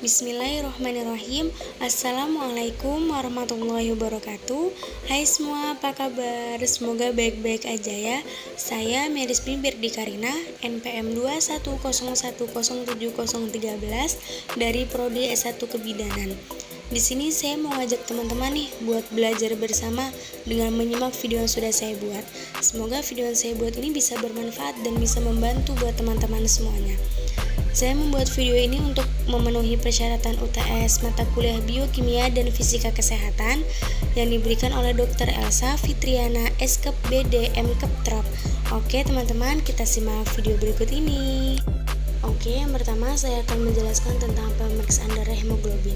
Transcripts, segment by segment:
Bismillahirrahmanirrahim. Assalamualaikum warahmatullahi wabarakatuh. Hai semua, apa kabar? Semoga baik-baik aja ya. Saya Meris Birdi Karina, NPM 210107013 dari Prodi S1 Kebidanan. Di sini saya mau ngajak teman-teman nih buat belajar bersama dengan menyimak video yang sudah saya buat. Semoga video yang saya buat ini bisa bermanfaat dan bisa membantu buat teman-teman semuanya. Saya membuat video ini untuk memenuhi persyaratan UTS mata kuliah Biokimia dan Fisika Kesehatan yang diberikan oleh Dr. Elsa Fitriana Eskep BD MKep Trop. Oke teman-teman, kita simak video berikut ini. Oke, yang pertama saya akan menjelaskan tentang pemeriksaan darah hemoglobin.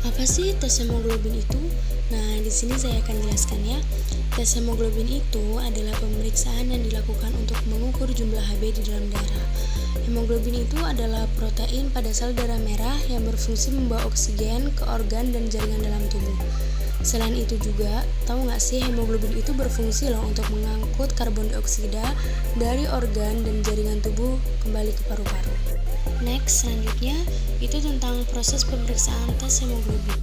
Apa sih tes hemoglobin itu? Nah, di sini saya akan jelaskan ya. Tes hemoglobin itu adalah pemeriksaan yang dilakukan untuk mengukur jumlah Hb di dalam darah. Hemoglobin itu adalah protein pada sel darah merah yang berfungsi membawa oksigen ke organ dan jaringan dalam tubuh. Selain itu juga, tahu nggak sih hemoglobin itu berfungsi loh untuk mengangkut karbon dioksida dari organ dan jaringan tubuh kembali ke paru-paru. Next, selanjutnya itu tentang proses pemeriksaan tes hemoglobin.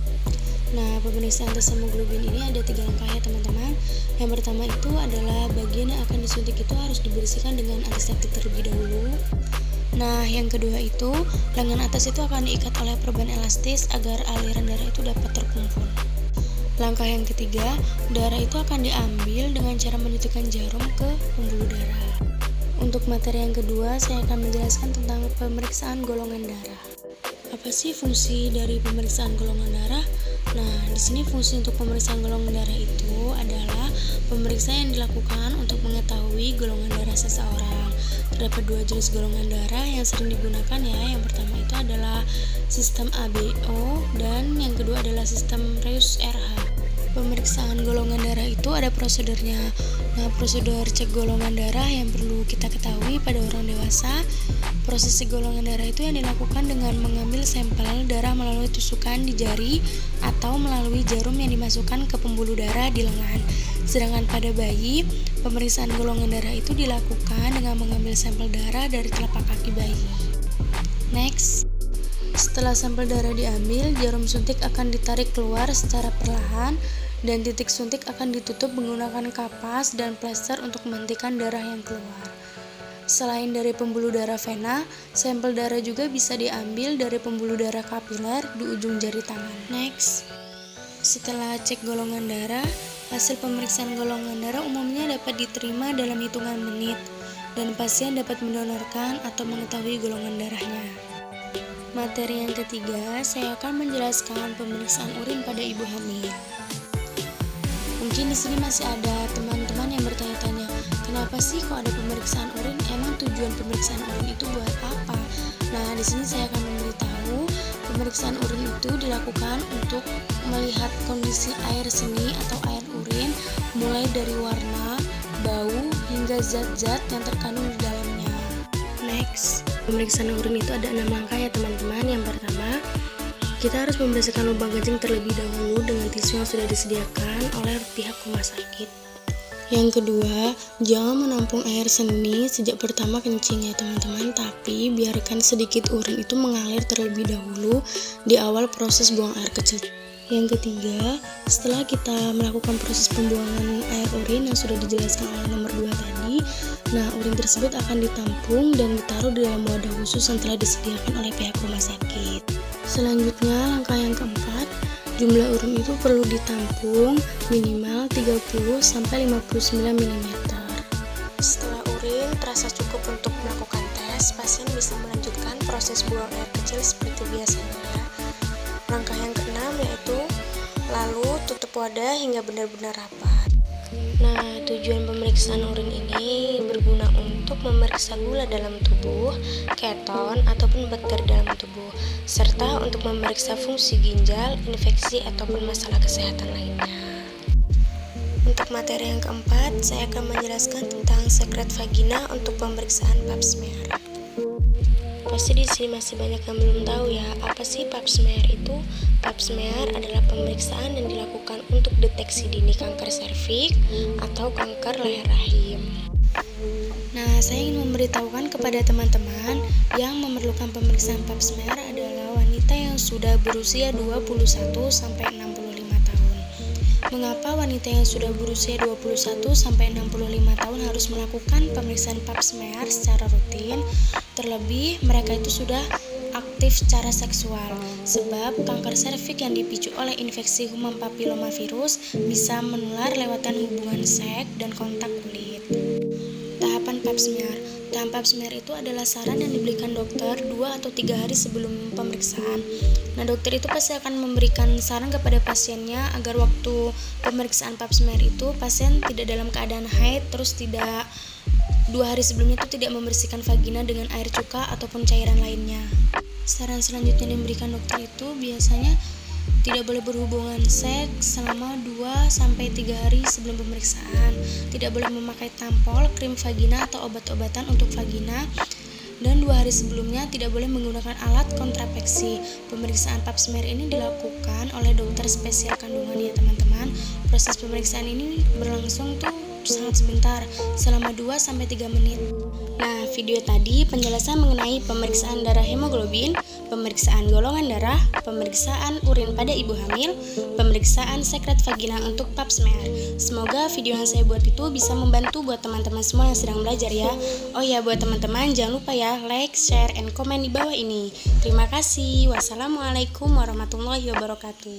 Nah, pemeriksaan tes hemoglobin ini ada 3 langkah ya teman-teman. Yang pertama itu adalah bagian yang akan disuntik itu harus dibersihkan dengan antiseptik terlebih dahulu. Nah, yang kedua itu lengan atas itu akan diikat oleh perban elastis agar aliran darah itu dapat terkumpul. Langkah yang ketiga, darah itu akan diambil dengan cara menyuntikkan jarum ke pembuluh darah. Untuk materi yang kedua, saya akan menjelaskan tentang pemeriksaan golongan darah. Apa sih fungsi dari pemeriksaan golongan darah? Nah, di sini fungsi untuk pemeriksaan golongan darah itu adalah pemeriksaan yang dilakukan untuk mengetahui golongan darah seseorang. Terdapat 2 jenis golongan darah yang sering digunakan ya. Yang pertama itu adalah sistem ABO dan yang kedua adalah sistem Reus-RH. Pemeriksaan golongan darah itu ada prosedurnya. Nah, prosedur cek golongan darah yang perlu kita ketahui pada orang dewasa. Proses cek golongan darah itu yang dilakukan dengan mengambil sampel darah melalui tusukan di jari atau melalui jarum yang dimasukkan ke pembuluh darah di lengan. Sedangkan pada bayi, pemeriksaan golongan darah itu dilakukan dengan mengambil sampel darah dari telapak kaki bayi. Next. Setelah sampel darah diambil, jarum suntik akan ditarik keluar secara perlahan dan titik suntik akan ditutup menggunakan kapas dan plester untuk menghentikan darah yang keluar. Selain dari pembuluh darah vena, sampel darah juga bisa diambil dari pembuluh darah kapiler di ujung jari tangan. Next. Setelah cek golongan darah, hasil pemeriksaan golongan darah umumnya dapat diterima dalam hitungan menit dan pasien dapat mendonorkan atau mengetahui golongan darahnya. Materi yang ketiga, saya akan menjelaskan pemeriksaan urin pada ibu hamil. Mungkin di sini masih ada teman-teman yang bertanya-tanya, kenapa sih kok ada pemeriksaan urin? Emang tujuan pemeriksaan urin itu buat apa? Nah, di sini saya akan memberitahu, pemeriksaan urin itu dilakukan untuk melihat kondisi air seni atau air urin, mulai dari warna, bau, hingga zat-zat yang terkandung di dalamnya. Next. Pemeriksaan urin itu ada 6 langkah ya teman-teman. Yang pertama, kita harus membersihkan lubang kencing terlebih dahulu dengan tisu yang sudah disediakan oleh pihak rumah sakit. Yang kedua, jangan menampung air seni sejak pertama kencing ya teman-teman, tapi biarkan sedikit urin itu mengalir terlebih dahulu di awal proses buang air kecil. Yang ketiga, setelah kita melakukan proses pembuangan air urin yang sudah dijelaskan oleh nomor 2 tadi, nah urin tersebut akan ditampung dan ditaruh di dalam wadah khusus yang telah disediakan oleh pihak rumah sakit. Selanjutnya, langkah yang keempat, jumlah urin itu perlu ditampung minimal 30-59 mm. Setelah urin terasa cukup untuk melakukan tes, pasien bisa melanjutkan proses buang air kecil seperti biasanya ya. Langkah yang keenam yaitu lalu tutup wadah hingga benar-benar rapat. Nah, tujuan pemeriksaan urin ini berguna untuk memeriksa gula dalam tubuh, keton, ataupun bakteri dalam tubuh, serta untuk memeriksa fungsi ginjal, infeksi, ataupun masalah kesehatan lainnya. Untuk materi yang keempat, saya akan menjelaskan tentang sekret vagina untuk pemeriksaan pap smear. Pasti di sini masih banyak yang belum tahu ya, apa sih pap smear itu? Pap smear adalah pemeriksaan yang dilakukan untuk deteksi dini kanker serviks atau kanker leher rahim. Nah, saya ingin memberitahukan kepada teman-teman yang memerlukan pemeriksaan pap smear adalah wanita wanita yang sudah berusia 21 sampai 65 tahun. Mengapa wanita yang sudah berusia 21 sampai 65 tahun harus melakukan pemeriksaan pap smear secara rutin? Terlebih mereka itu sudah aktif secara seksual, sebab kanker serviks yang dipicu oleh infeksi human papillomavirus bisa menular lewatan hubungan seks dan kontak kulit. Tahapan pap smear. Tahapan pap smear itu adalah saran yang diberikan dokter 2 atau 3 hari sebelum pemeriksaan. Nah, dokter itu pasti akan memberikan saran kepada pasiennya agar waktu pemeriksaan pap smear itu pasien tidak dalam keadaan haid, terus tidak 2 hari sebelumnya itu tidak membersihkan vagina dengan air cuka ataupun cairan lainnya. Saran selanjutnya yang diberikan dokter itu biasanya tidak boleh berhubungan seks selama 2-3 hari sebelum pemeriksaan. Tidak boleh memakai tampol, krim vagina atau obat-obatan untuk vagina. Dan 2 hari sebelumnya tidak boleh menggunakan alat kontrasepsi. Pemeriksaan pap smear ini dilakukan oleh dokter spesial kandungan ya teman-teman. Proses pemeriksaan ini berlangsung tuh sangat sebentar, selama 2-3 menit. Nah, video tadi penjelasan mengenai pemeriksaan darah hemoglobin, pemeriksaan golongan darah, pemeriksaan urin pada ibu hamil, pemeriksaan sekret vagina untuk pap smear. Semoga video yang saya buat itu bisa membantu buat teman-teman semua yang sedang belajar ya. Oh ya, buat teman-teman jangan lupa ya like, share, and komen di bawah ini. Terima kasih. Wassalamualaikum warahmatullahi wabarakatuh.